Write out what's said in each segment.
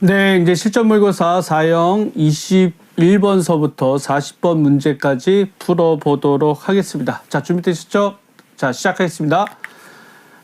네, 이제 실전 모의고사 4형 21번서부터 40번 문제까지 풀어보도록 하겠습니다. 자, 준비되셨죠? 자, 시작하겠습니다.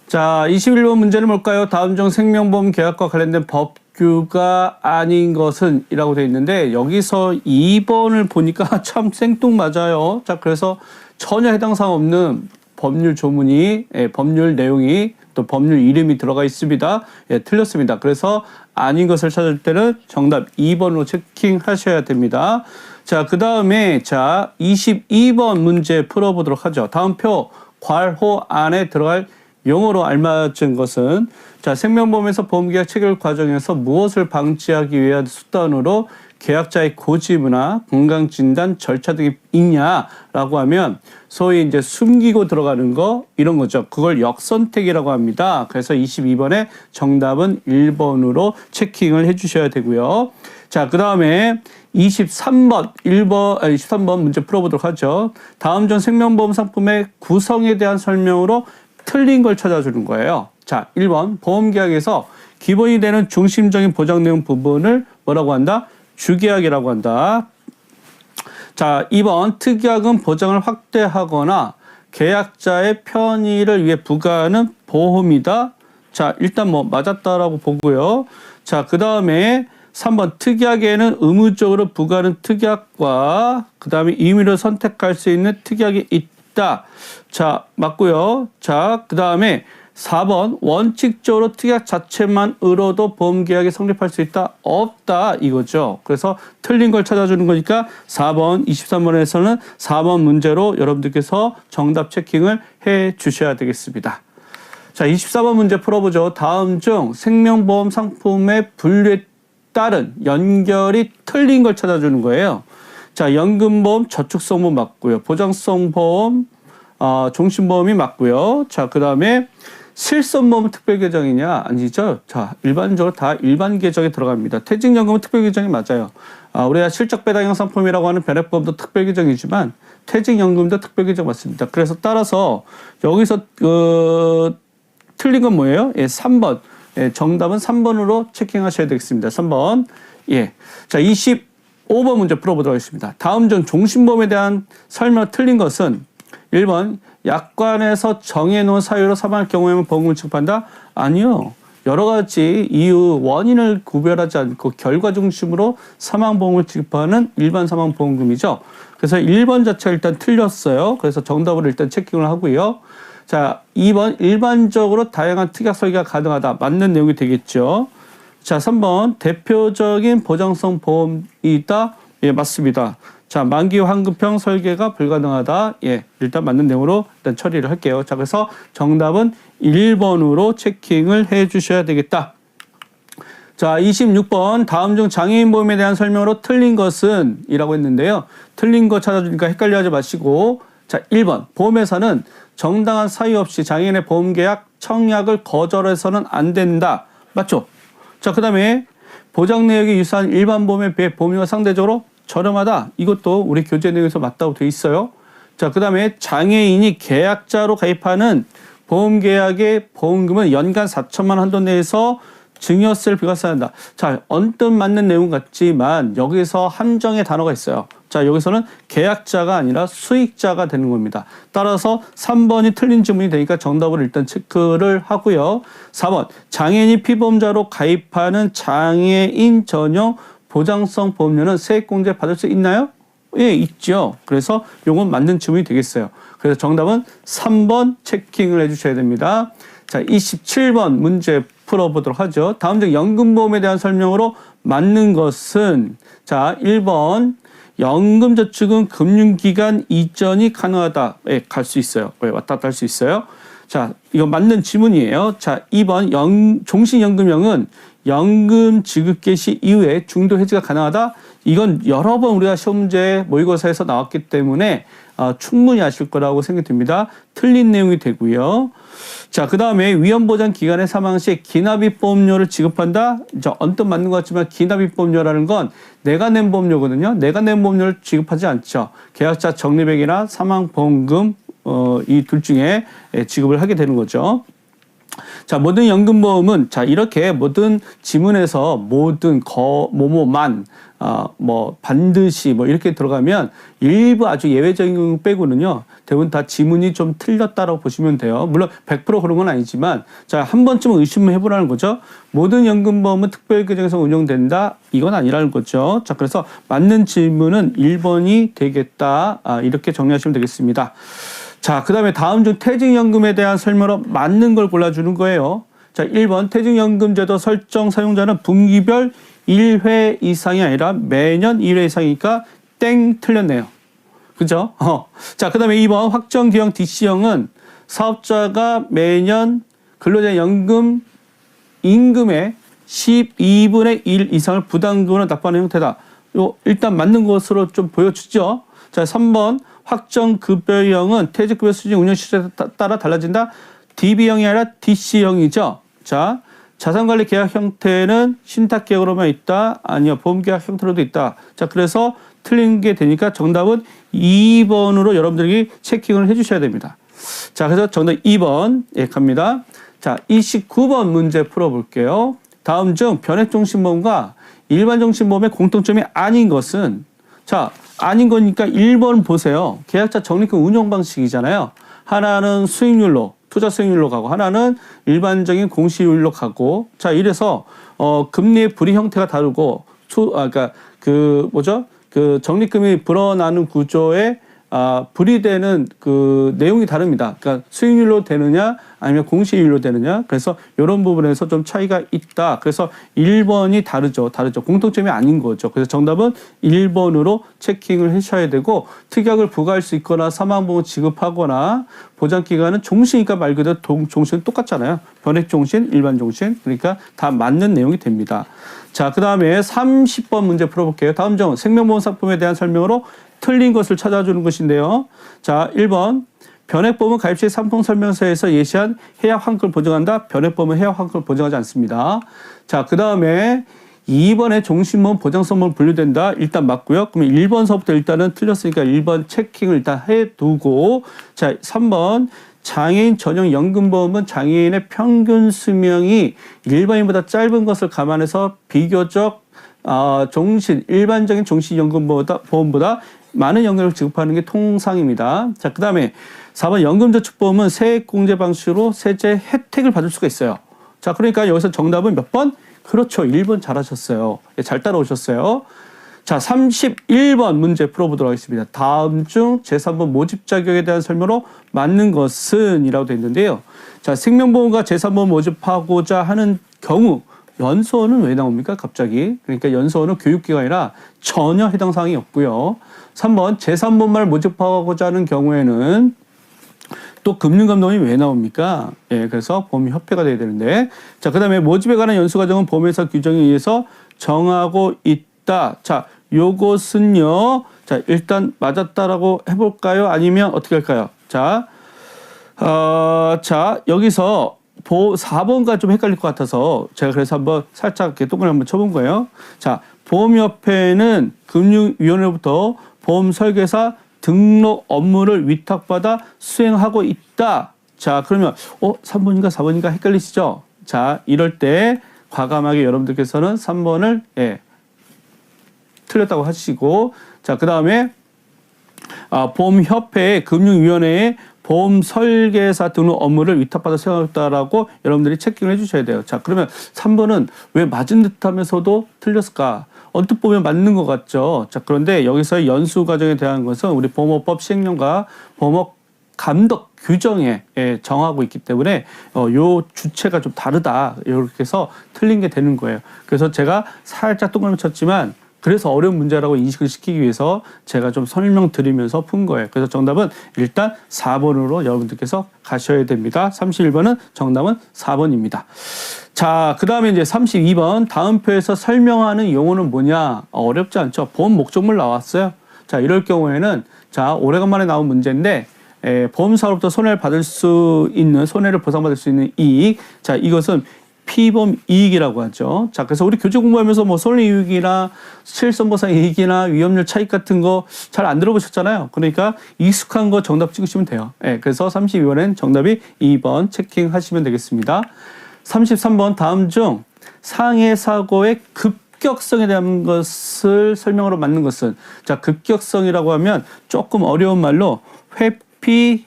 자, 21번 문제는 뭘까요? 다음 중 생명보험 계약과 관련된 법규가 아닌 것은 이라고 되어 있는데, 여기서 2번을 보니까 참 생뚱맞아요. 자, 그래서 전혀 해당 사항 없는 법률 조문이, 법률 내용이 또 법률 이름이 들어가 있습니다. 틀렸습니다. 그래서 아닌 것을 찾을 때는 정답 2번으로 체킹하셔야 됩니다. 자, 그 다음에 자 22번 문제 풀어보도록 하죠. 다음 표 괄호 안에 들어갈 용어로 알맞은 것은 자 생명보험에서 보험계약 체결 과정에서 무엇을 방지하기 위한 수단으로 계약자의 고지문화, 건강진단 절차 등이 있냐라고 하면 소위 이제 숨기고 들어가는 거 이런 거죠. 그걸 역선택이라고 합니다. 그래서 22번의 정답은 1번으로 체킹을 해주셔야 되고요. 자, 그 다음에 23번 문제 풀어보도록 하죠. 다음 중 생명보험 상품의 구성에 대한 설명으로 틀린 걸 찾아주는 거예요. 자, 1번 보험계약에서 기본이 되는 중심적인 보장 내용 부분을 뭐라고 한다? 주계약이라고 한다. 자, 2번 특약은 보장을 확대하거나 계약자의 편의를 위해 부과하는 보험이다. 자, 일단 뭐 맞았다라고 보고요. 자, 그 다음에 3번 특약에는 의무적으로 부과하는 특약과 그 다음에 임의로 선택할 수 있는 특약이 있다. 자, 맞고요. 자, 그 다음에 4번 원칙적으로 특약 자체만으로도 보험계약이 성립할 수 있다? 없다 이거죠. 그래서 틀린 걸 찾아주는 거니까 4번 23번에서는 4번 문제로 여러분들께서 정답 체킹을 해 주셔야 되겠습니다. 자, 24번 문제 풀어보죠. 다음 중 생명보험 상품의 분류에 따른 연결이 틀린 걸 찾아주는 거예요. 자, 연금보험, 저축성보험 맞고요. 보장성보험, 종신보험이 맞고요. 자, 그 다음에 실손보험은 특별계정이냐? 아니죠. 자, 일반적으로 다 일반 계정에 들어갑니다. 퇴직연금은 특별계정이 맞아요. 우리가 실적배당형 상품이라고 하는 변액보험도 특별계정이지만 퇴직연금도 특별계정 맞습니다. 그래서 따라서 여기서 틀린 건 뭐예요? 예, 3번. 예, 정답은 3번으로 체킹하셔야 되겠습니다. 3번. 예. 자, 25번 문제 풀어보도록 하겠습니다. 다음 중 종신보험에 대한 설명 틀린 것은 1번 약관에서 정해놓은 사유로 사망할 경우에만 보험금을 지급한다? 아니요. 여러 가지 이유, 원인을 구별하지 않고 결과 중심으로 사망보험을 지급하는 일반 사망보험금이죠. 그래서 1번 자체가 일단 틀렸어요. 그래서 정답으로 일단 체킹을 하고요. 자, 2번 일반적으로 다양한 특약 설계가 가능하다. 맞는 내용이 되겠죠. 자, 3번 대표적인 보장성 보험이 있다? 예, 맞습니다. 자, 만기 환급형 설계가 불가능하다. 예, 일단 맞는 내용으로 일단 처리를 할게요. 자, 그래서 정답은 1번으로 체킹을 해 주셔야 되겠다. 자, 26번 다음 중 장애인 보험에 대한 설명으로 틀린 것은 이라고 했는데요. 틀린 거 찾아주니까 헷갈려하지 마시고 자, 1번 보험회사는 정당한 사유 없이 장애인의 보험계약 청약을 거절해서는 안 된다. 맞죠? 자, 그 다음에 보장 내역이 유사한 일반 보험에 비해 보험료가 상대적으로 저렴하다. 이것도 우리 교재 내용에서 맞다고 돼 있어요. 자, 그 다음에 장애인이 계약자로 가입하는 보험계약의 보험금은 연간 4천만 원 한도 내에서 증여세를 부과해야 한다. 자, 언뜻 맞는 내용 같지만 여기서 함정의 단어가 있어요. 자, 여기서는 계약자가 아니라 수익자가 되는 겁니다. 따라서 3번이 틀린 질문이 되니까 정답을 일단 체크를 하고요. 4번 장애인이 피보험자로 가입하는 장애인 전용 보장성 보험료는 세액공제 받을 수 있나요? 예, 있죠. 그래서 요건 맞는 질문이 되겠어요. 그래서 정답은 3번 체킹을 해주셔야 됩니다. 자, 27번 문제 풀어보도록 하죠. 다음 중 연금보험에 대한 설명으로 맞는 것은 자, 1번 연금저축은 금융기관 이전이 가능하다. 예, 갈 수 있어요. 예, 왔다 갔다 할 수 있어요. 자, 이거 맞는 지문이에요. 자, 2번 종신연금형은 연금 지급 개시 이후에 중도 해지가 가능하다. 이건 여러 번 우리가 시험 문제 모의고사에서 나왔기 때문에 충분히 아실 거라고 생각이 듭니다. 틀린 내용이 되고요. 자, 그 다음에 위험보장 기간에 사망 시 기납입 보험료를 지급한다. 언뜻 맞는 것 같지만 기납입 보험료라는 건 내가 낸 보험료거든요. 내가 낸 보험료를 지급하지 않죠. 계약자 적립액이나 사망보험금 이 둘 중에 지급을 하게 되는 거죠. 자, 모든 연금보험은 자, 이렇게 모든 지문에서 모든 뭐뭐만 뭐 반드시 뭐 이렇게 들어가면 일부 아주 예외적인 경우 빼고는요. 대부분 다 지문이 좀 틀렸다라고 보시면 돼요. 물론 100% 그런 건 아니지만 자, 한 번쯤은 의심을 해보라는 거죠. 모든 연금보험은 특별 규정에서 운용된다. 이건 아니라는 거죠. 자, 그래서 맞는 질문은 1번이 되겠다. 이렇게 정리하시면 되겠습니다. 자, 그 다음에 다음 중 퇴직연금에 대한 설명으로 맞는 걸 골라주는 거예요. 자, 1번 퇴직연금제도 설정 사용자는 분기별 1회 이상이 아니라 매년 1회 이상이니까 땡 틀렸네요. 그죠? 자, 그 다음에 2번 확정기형 DC형은 사업자가 매년 근로자 연금 임금의 12분의 1 이상을 부담금으로 납부하는 형태다. 요 일단 맞는 것으로 좀 보여주죠. 자, 3번 확정급여형은 퇴직급여 수준 운영 시세에 따라 달라진다. DB형이 아니라 DC형이죠. 자, 자산관리 계약 형태는 신탁계약으로만 있다. 아니요, 보험계약 형태로도 있다. 자, 그래서 틀린 게 되니까 정답은 2번으로 여러분들이 체킹을 해주셔야 됩니다. 자, 그래서 정답 2번 예, 갑니다. 자, 29번 문제 풀어볼게요. 다음 중 변액종신보험과 일반종신보험의 공통점이 아닌 것은 자, 아닌 거니까 1번 보세요. 계약자 적립금 운용 방식이잖아요. 하나는 수익률로 투자 수익률로 가고 하나는 일반적인 공시율로 가고 자, 이래서 금리의 불이 형태가 다르고 그러니까 그 뭐죠? 그 적립금이 불어나는 구조에 불이되는 그 내용이 다릅니다. 그러니까 수익률로 되느냐 아니면 공시율로 되느냐. 그래서 이런 부분에서 좀 차이가 있다. 그래서 1번이 다르죠. 공통점이 아닌 거죠. 그래서 정답은 1번으로 체킹을 하셔야 되고 특약을 부과할 수 있거나 사망보험 지급하거나 보장기간은 종신이니까 말 그대로 종신은 똑같잖아요. 변액종신, 일반종신. 그러니까 다 맞는 내용이 됩니다. 자, 그 다음에 30번 문제 풀어볼게요. 다음 중 생명보험 상품에 대한 설명으로 틀린 것을 찾아주는 것인데요. 자, 1번 변액보험은 가입 시 상품 설명서에서 예시한 해약 환급을 보증한다. 변액보험은 해약 환급을 보증하지 않습니다. 자, 그 다음에 2번에 종신보험 보장성보험 분류된다. 일단 맞고요. 그러면 1번서부터 일단은 틀렸으니까 1번 체킹을 일단 해두고 자, 3번 장애인 전용 연금보험은 장애인의 평균 수명이 일반인보다 짧은 것을 감안해서 비교적 일반적인 종신연금보험보다 많은 연금을 지급하는 게 통상입니다. 자, 그 다음에 4번 연금저축보험은 세액공제 방식으로 세제 혜택을 받을 수가 있어요. 자, 그러니까 여기서 정답은 몇 번? 그렇죠. 1번 잘하셨어요. 잘 따라오셨어요. 자, 31번 문제 풀어보도록 하겠습니다. 다음 중 제3번 모집 자격에 대한 설명으로 맞는 것은 이라고 되어 있는데요. 자, 생명보험과 제3보험 모집하고자 하는 경우 연수원은 왜 나옵니까? 갑자기. 그러니까 연수원은 교육기관이라 전혀 해당 사항이 없고요. 3번 제3보험을 모집하고자 하는 경우에는 또 금융감독이 왜 나옵니까? 예, 그래서 보험협회가 돼야 되는데. 자, 그 다음에 모집에 관한 연수과정은 보험회사 규정에 의해서 정하고 있다. 자, 요것은요. 자, 일단 맞았다라고 해볼까요? 아니면 어떻게 할까요? 자, 여기서 4번과 좀 헷갈릴 것 같아서 제가 그래서 한번 살짝 이렇게 동그라미 한번 쳐본 거예요. 자, 보험협회는 금융위원회로부터 보험 설계사 등록 업무를 위탁받아 수행하고 있다. 자, 그러면 3번인가 4번인가 헷갈리시죠? 자, 이럴 때 과감하게 여러분들께서는 3번을 틀렸다고 하시고 자, 그 다음에 보험협회의 금융위원회에 보험 설계사 등록 업무를 위탁받아 수행하겠다라고 여러분들이 체킹을 해주셔야 돼요. 자, 그러면 3번은 왜 맞은 듯 하면서도 틀렸을까? 언뜻 보면 맞는 것 같죠. 자, 그런데 여기서의 연수 과정에 대한 것은 우리 보험업법 시행령과 보험업 감독 규정에 정하고 있기 때문에 요 주체가 좀 다르다. 이렇게 해서 틀린 게 되는 거예요. 그래서 제가 살짝 동그라미 쳤지만 그래서 어려운 문제라고 인식을 시키기 위해서 제가 좀 설명드리면서 푼 거예요. 그래서 정답은 일단 4번으로 여러분들께서 가셔야 됩니다. 31번은 정답은 4번입니다. 자, 그 다음에 이제 32번 다음 표에서 설명하는 용어는 뭐냐? 어렵지 않죠. 보험 목적물 나왔어요. 자, 이럴 경우에는 자, 오래간만에 나온 문제인데 보험사로부터 손해를 보상받을 수 있는 이익. 자, 이것은 피보험 이익이라고 하죠. 자, 그래서 우리 교재 공부하면서 뭐 손해이익이나 실손보상 이익이나 위험률 차익 같은 거 잘 안 들어보셨잖아요. 그러니까 익숙한 거 정답 찍으시면 돼요. 그래서 32번엔 정답이 2번 체킹하시면 되겠습니다. 33번 다음 중 상해 사고의 급격성에 대한 것을 설명으로 맞는 것은, 자, 급격성이라고 하면 조금 어려운 말로 회피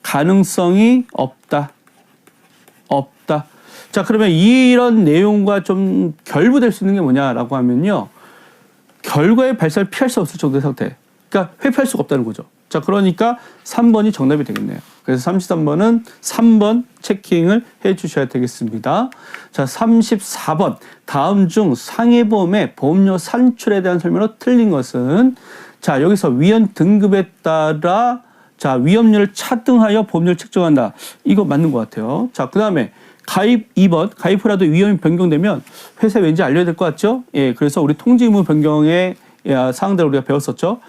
가능성이 없다. 자, 그러면 이런 내용과 좀 결부될 수 있는 게 뭐냐라고 하면요. 결과의 발생을 피할 수 없을 정도의 상태. 그러니까 회피할 수가 없다는 거죠. 자, 그러니까 3번이 정답이 되겠네요. 그래서 33번은 3번 체킹을 해 주셔야 되겠습니다. 자, 34번. 다음 중 상해보험의 보험료 산출에 대한 설명으로 틀린 것은, 자, 여기서 위험 등급에 따라 자, 위험률을 차등하여 보험료를 책정한다. 이거 맞는 것 같아요. 자, 그 다음에 가입 2번. 가입 후라도 위험이 변경되면 회사에 왠지 알려야 될 것 같죠? 예, 그래서 우리 통지 의무 변경의 사항들을 우리가 배웠었죠.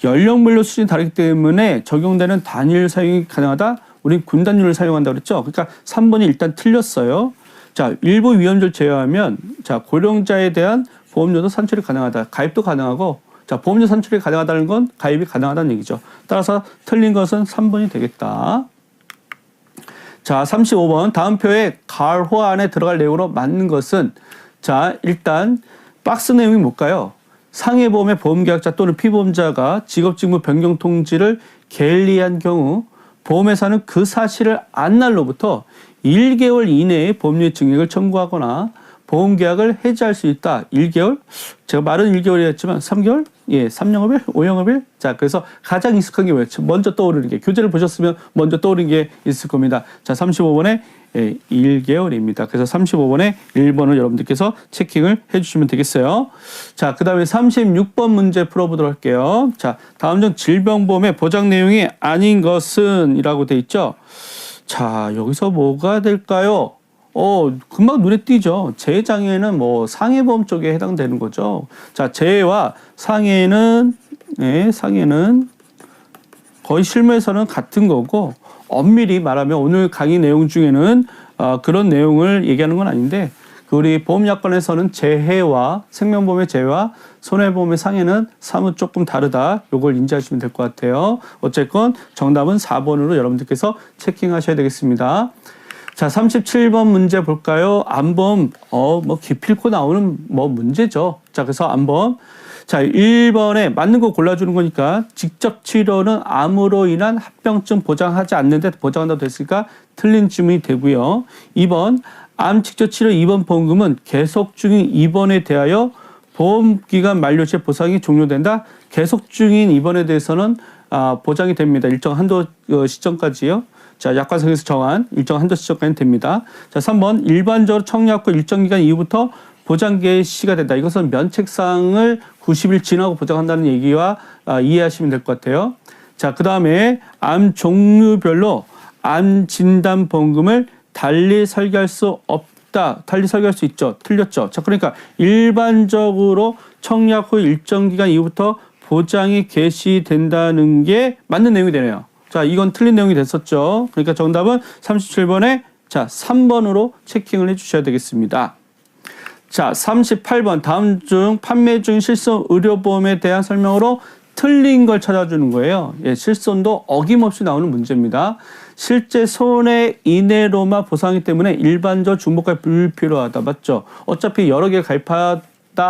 연령별로 수준이 다르기 때문에 적용되는 단일 사용이 가능하다. 우린 군단율을 사용한다 그랬죠. 그러니까 3번이 일단 틀렸어요. 자, 일부 위험률 제외하면 자, 고령자에 대한 보험료도 산출이 가능하다. 가입도 가능하고, 자, 보험료 산출이 가능하다는 건 가입이 가능하다는 얘기죠. 따라서 틀린 것은 3번이 되겠다. 자, 35번. 다음 표에 가호 안에 들어갈 내용으로 맞는 것은, 자, 일단 박스 내용이 뭘까요? 상해보험의 보험계약자 또는 피보험자가 직업직무 변경 통지를 게을리한 경우 보험회사는 그 사실을 안 날로부터 1개월 이내에 보험료 증액을 청구하거나 보험계약을 해지할 수 있다. 1개월? 제가 말은 1개월이었지만 3개월? 예, 3영업일? 5영업일? 자, 그래서 가장 익숙한 게 뭐였죠? 먼저 떠오르는 게, 교재를 보셨으면 먼저 떠오르는 게 있을 겁니다. 자, 35번에 1개월입니다. 그래서 35번에 1번을 여러분들께서 체킹을 해주시면 되겠어요. 자, 그 다음에 36번 문제 풀어보도록 할게요. 자, 다음 중 질병보험의 보장 내용이 아닌 것은 이라고 돼 있죠. 자, 여기서 뭐가 될까요? 금방 눈에 띄죠. 재해장애는 뭐 상해보험 쪽에 해당되는 거죠. 자, 재해와 상해는, 네, 상해는 거의 실무에서는 같은 거고, 엄밀히 말하면 오늘 강의 내용 중에는 그런 내용을 얘기하는 건 아닌데, 우리 보험약관에서는 재해와 생명보험의 재해와 손해보험의 상해는 사뭇 조금 다르다. 요걸 인지하시면 될 것 같아요. 어쨌건 정답은 4번으로 여러분들께서 체킹하셔야 되겠습니다. 자, 37번 문제 볼까요? 암보험, 뭐 기필코 나오는 뭐 문제죠. 자, 그래서 암보험. 자, 1번에 맞는 거 골라주는 거니까 직접 치료는 암으로 인한 합병증 보장하지 않는데 보장한다고 됐으니까 틀린 질문이 되고요. 2번, 암 직접 치료 입원 보험금은 계속 중인 입원에 대하여 보험기간 만료 시에 보상이 종료된다. 계속 중인 입원에 대해서는 보장이 됩니다. 일정 한도 시점까지요. 자, 약관상에서 정한 일정 한도 시점까지는 됩니다. 자, 3번, 일반적으로 청약 후 일정 기간 이후부터 보장 개시가 된다. 이것은 면책상을 90일 지나고 보장한다는 얘기와 이해하시면 될 것 같아요. 자, 그 다음에 암 종류별로 암 진단 보험금을 달리 설계할 수 없다. 달리 설계할 수 있죠. 틀렸죠. 자, 그러니까 일반적으로 청약 후 일정 기간 이후부터 보장이 개시된다는 게 맞는 내용이 되네요. 자, 이건 틀린 내용이 됐었죠. 그러니까 정답은 37번에 자, 3번으로 체킹을 해 주셔야 되겠습니다. 자, 38번. 다음 중 판매 중 실손 의료보험에 대한 설명으로 틀린 걸 찾아주는 거예요. 예, 실손도 어김없이 나오는 문제입니다. 실제 손해 이내로만 보상하기 때문에 일반적 중복가입 불필요하다. 맞죠? 어차피 여러 개 가입하다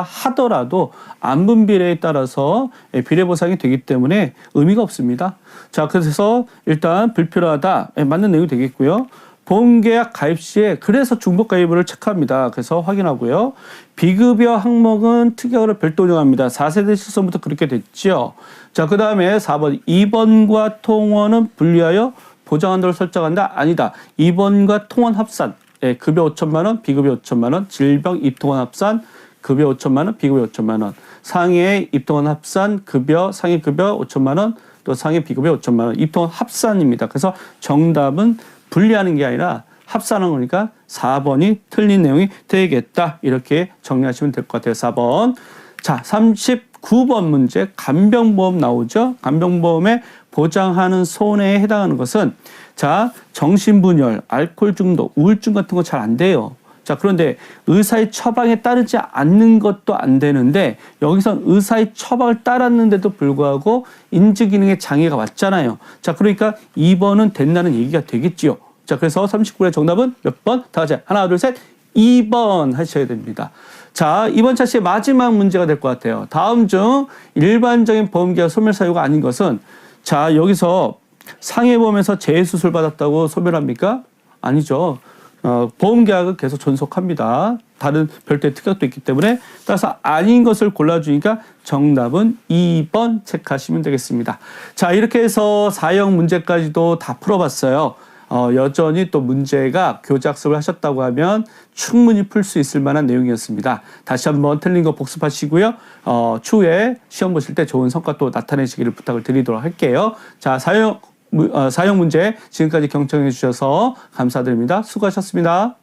하더라도 안분 비례에 따라서 비례 보상이 되기 때문에 의미가 없습니다. 자, 그래서 일단 불필요하다. 맞는 내용이 되겠고요. 보험계약 가입 시에 그래서 중복가입을 체크합니다. 그래서 확인하고요. 비급여 항목은 특약으로 별도 운영합니다. 4세대 실손부터 그렇게 됐죠. 자, 그 다음에 4번. 입원과 통원은 분리하여 보장한도를 설정한다? 아니다. 입원과 통원 합산. 예, 급여 5천만 원, 비급여 5천만 원, 질병 입통원 합산, 급여 5천만 원, 비급여 5천만 원. 상해 입통원 합산, 급여, 상해 급여 5천만 원, 또 상해 비급여 5천만 원. 입통원 합산입니다. 그래서 정답은 분리하는 게 아니라 합산한 거니까 4번이 틀린 내용이 되겠다. 이렇게 정리하시면 될 것 같아요. 4번. 자, 39번 문제. 간병보험 나오죠. 간병보험에 보장하는 손해에 해당하는 것은 자, 정신분열, 알코올 중독, 우울증 같은 거 잘 안 돼요. 자, 그런데 의사의 처방에 따르지 않는 것도 안 되는데 여기선 의사의 처방을 따랐는데도 불구하고 인지기능에 장애가 왔잖아요. 자, 그러니까 2번은 된다는 얘기가 되겠지요. 자, 그래서 39의 정답은 몇 번? 다 같이 하나, 둘, 셋. 2번 하셔야 됩니다. 자, 이번 차시의 마지막 문제가 될 것 같아요. 다음 중 일반적인 보험계약 소멸사유가 아닌 것은, 자, 여기서 상해보험에서 재수술 받았다고 소멸합니까? 아니죠. 보험계약은 계속 존속합니다. 다른 별도의 특약도 있기 때문에. 따라서 아닌 것을 골라주니까 정답은 2번 체크하시면 되겠습니다. 자, 이렇게 해서 4형 문제까지도 다 풀어봤어요. 여전히 또 문제가 교재학습을 하셨다고 하면 충분히 풀 수 있을 만한 내용이었습니다. 다시 한번 틀린 거 복습하시고요. 추후에 시험 보실 때 좋은 성과 또 나타내시기를 부탁을 드리도록 할게요. 자, 4형 문제 지금까지 경청해 주셔서 감사드립니다. 수고하셨습니다.